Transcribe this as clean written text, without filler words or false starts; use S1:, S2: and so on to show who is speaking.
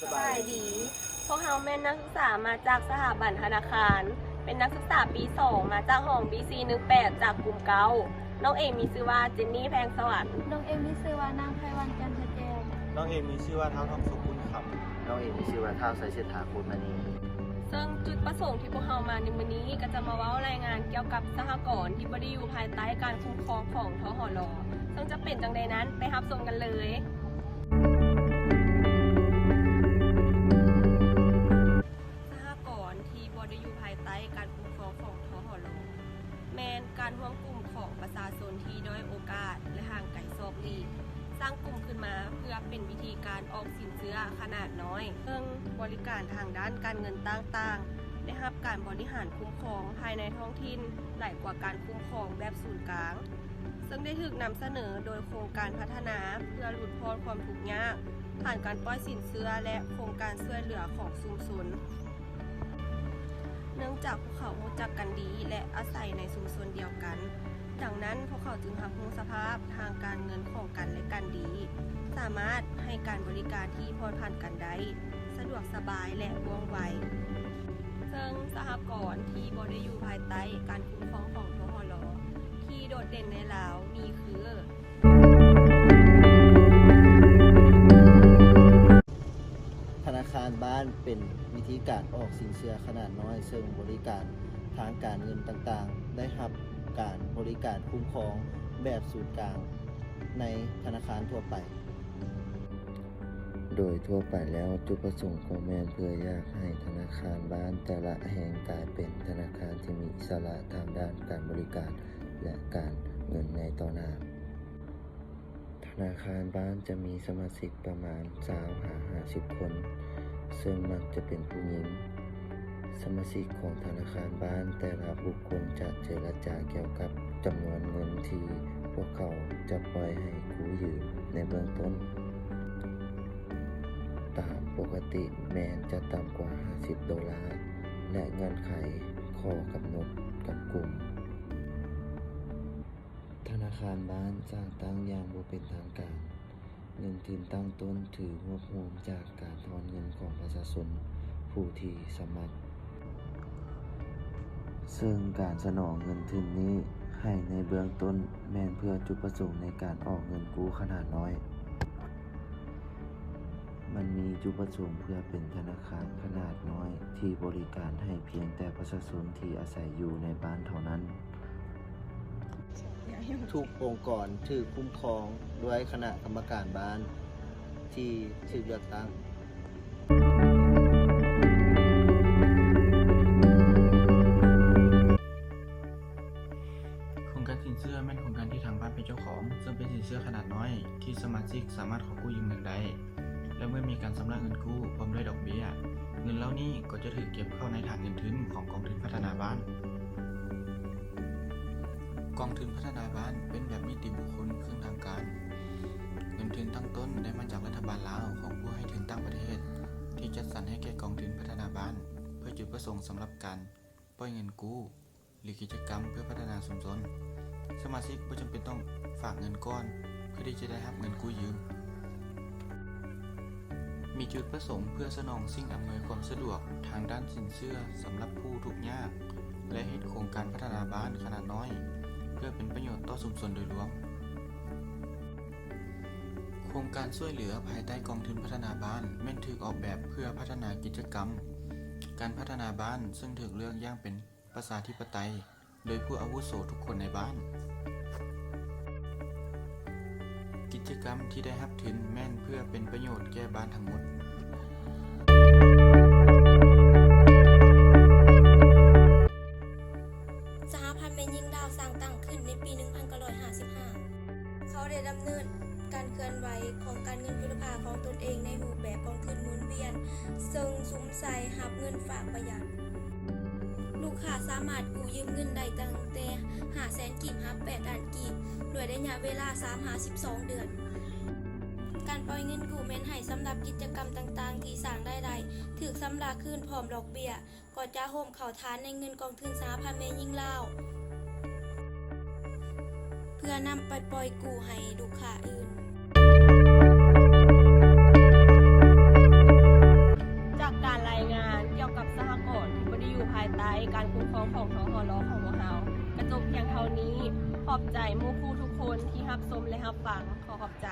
S1: สบายดี พวกเราแม่นนักศึกษามาจากสถาบันธนาคาร เป็นนักศึกษาปี 2 มาจากห้อง BC18 จากกลุ่มเก้าน้องเอมีชื่อว่าเจนนี่แพงสวรรค์
S2: น้องเอ็มมีชื่อว่านางไพวันจันทแจม
S3: น้องเอมีชื่อว่าเท้าทองสุขุนครับ
S4: น้องเอกมีชื่อว่าท้าวใส่เสื้อถาคุณมณี
S1: ซึ่งจุดประสงค์ที่พวกเรามาในวันนี้ก็จะมาเว้ารายงานเกี่ยวกับสหกรณ์ที่บ่ได้อยู่ภายใต้การคุ้มครองของทหร.ซึ่งจะเป็นจังใดนั้นไปรับชมกันเลย สหกรณ์ที่บ่ได้อยู่ภายใต้การคุ้มครองของทหร.แม้นการรวมกลุ่มของประชาชนที่ด้อยโอกาสและห่างไกลซอกหลีกสร้างกลุ่มขึ้นมาเพื่อเป็นวิธีการออกสินเชื่อขนาดน้อยเพื่อบริการทางด้านการเงินต่างๆได้รับการบริหารคุ้มครองภายในท้องถิ่นหลายกว่าการคุ้มครองแบบศูนย์กลาง ซึ่งได้ถูกนำเสนอโดยโครงการพัฒนาเพื่อลดพ้นความทุกข์ยากผ่านการปล่อยสินเชื่อและโครงการช่วยเหลือของชุมชน เนื่องจากพวกเขารู้จักกันดีและอาศัยในชุมชนเดียวกัน ดังนั้นพวกเขาจึงรับรู้สภาพทางการเงินของกันและกันดี สามารถให้การบริการที่ผ่อนผันกันได้สะดวกสบายและว่องไว ซึ่งสหกรณ์ที่บ่ได้อยู่ภายใต้การคุ้มครองของทหร.ที่โดดเด่นในลาวมีคือ
S4: ธนาคารบ้านเป็นวิธีการออกสินเชื่อขนาดน้อยซึ่งบริการทางการเงินต่างๆ ได้รับการบริการคุ้มครองแบบศูนย์กลางในธนาคารทั่วไป โดยทั่วไปแล้วจุดประสงค์ของแม่นเพื่ออยากให้ธนาคารบ้านแต่ละแห่งกลายเป็นธนาคารที่มีอิสระทางด้านการบริการและการเงินในต่อหน้า ธนาคารบ้านจะมีสมาชิกประมาณ30-50 คน ซึ่งมักจะเป็นผู้หญิง สมาชิกของธนาคารบ้านแต่ละบุคคลจะเจรจาเกี่ยวกับจำนวนเงินที่พวกเขาจะปล่อยให้กู้ยืมในเบื้องต้น ตามปกติแม้นจะต่ำกว่า$50และเงื่อนไขข้อกำหนดกับกลุ่ม ธนาคารบ้านสร้างตั้งอย่างบ่เป็นทางการ เงินทุนตั้งต้นถือรวบรวมจากการถอนเงินของประชาชนผู้ที่สมัคร ซึ่งการสนองเงินทุนนี้ให้ในเบื้องต้นแม่นเพื่อจุดประสงค์ในการออกเงินกู้ขนาดน้อย มันมีจุดประสงค์เพื่อเป็นธนาคารขนาดน้อยที่บริการให้เพียงแต่ประชาชนที่อาศัยอยู่ในบ้านเท่านั้น ทุกองค์กรถูกคุ้มครองด้วยคณะกรรมการบ้านที่ถูกเลือกตั้ง
S3: โครงการสินเชื่อแม่นโครงการที่ทางบ้านเป็นเจ้าของ ซึ่งเป็นสินเชื่อขนาดน้อยที่สมาชิกสามารถขอกู้ยืมเงินได้ และเมื่อมีการชำระเงินกู้พร้อมด้วยดอกเบี้ย เงินเหล่านี้ก็จะถูกเก็บเข้าในฐานเงินทุนของกองทุนพัฒนาบ้าน กองทุนพัฒนาบ้านเป็นแบบนิติบุคคลครึ่งทางการ เงินทุนตั้งต้นได้มาจากรัฐบาลลาวของผู้ให้ทุนต่างประเทศ ที่จัดสรรให้แก่กองทุนพัฒนาบ้าน เพื่อจุดประสงค์สำหรับการปล่อยเงินกู้ หรือกิจกรรมเพื่อพัฒนาชุมชน สมาชิกไม่จำเป็นต้องฝากเงินก้อนเพื่อที่จะได้รับเงินกู้ยืม มีจุดประสงค์เพื่อสนองสิ่งอำนวยความสะดวกทางด้านสินเชื่อสำหรับผู้ทุกข์ยาก และเฮ็ดโครงการพัฒนาบ้านขนาดน้อย เพื่อเป็นประโยชน์ต่อชุมชนโดยรวม โครงการช่วยเหลือภายใต้กองทุนพัฒนาบ้านแม่นถูกออกแบบเพื่อพัฒนากิจกรรม การพัฒนาบ้านซึ่งถูกเลือกอย่างเป็นประชาธิปไตย โดยผู้อาวุโสทุกคนในบ้าน กิจกรรมที่ได้รับทุนแม่นเพื่อเป็นประโยชน์แก่บ้านทั้งหมด
S2: สหพันธ์แม่หญิงดาวสร้างตั้งขึ้นในปี 1955 เขาได้ดำเนินการเคลื่อนไหวของการเงินคุณภาพของตนเองในรูปแบบกองทุนหมุนเวียน ซึ่งสุมใส่รับเงินฝากประหยัด ลูกค้าสามารถกู้ยืมเงินได้ตั้งแต่500,000 กีบรับ8 ล้านกีบด้วยระยะเวลา3-12 เดือน การปล่อยเงินกู้แม่นให้สำหรับกิจกรรมต่างๆที่สร้างได้ถูกชำระคืนพร้อมดอกเบี้ยก็จะโฮมเข้าฐานในเงินกองทุนสหพันธ์แม่หญิงลาว เพื่อนำไปปล่อยกู้ให้ลูกค้าอื่น
S1: ของทหรของหมู่เฮากระจบเพียงเท่านี้ ขอบใจหมู่ครูทุกคนที่รับชมและรับฟังขอบใจ